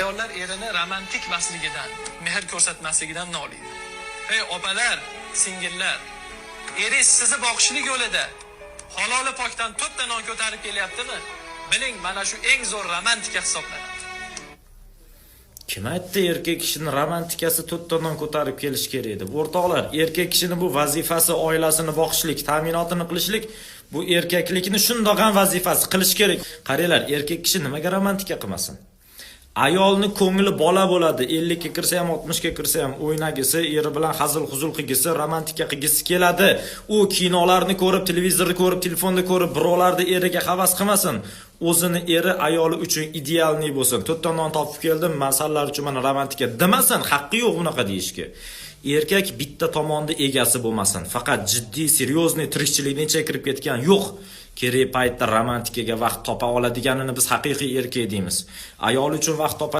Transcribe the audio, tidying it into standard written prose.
Ayollar erini romantik emasligidan, mehr ko'rsatmasligidan noliydi. Ey opalar, singillar, eringiz sizni boqishlik yo'lida haloli pokdan to'rtta non ko'tarib kelyaptimi? Biling, mana shu eng zo'r romantika hisoblanadi. Kim aytdi erkak kishining romantikasi to'rttadan ko'tarib kelish kerak edi? O'rtoqlar, erkak kishining bu vazifasi oilasini boqishlik, ta'minotini qilishlik, bu erkaklikni shundoq ham vazifasi qilish kerak. Qaranglar, erkak kishi nimaga romantika qilmasin? Ayolni ko'ngli bola bo'ladi, 50 ga kirsa ham 60 ga kirsa ham o'ynagisi, eri bilan hazil-huzul qilgisi, romantika qilgisi keladi. U kinolarni ko'rib, televizorni ko'rib, telefonda ko'rib, birovlarni eriga havas qilmasin. O'zini eri ayoli uchun idealniy bo'lsin. To'rtta non topib keldim, masalallar uchun mana romantika demasin, haqqi yo'q bunaqa deyishga. Erkak bitta tomonda egasi bo'lmasin. Faqat jiddiy, seryozni tirikchilikni chekirib ketgan yo'q. Kerak paytda romantikaga vaqt topa oladiganini biz haqiqiy erkak deymiz. Ayol uchun vaqt topa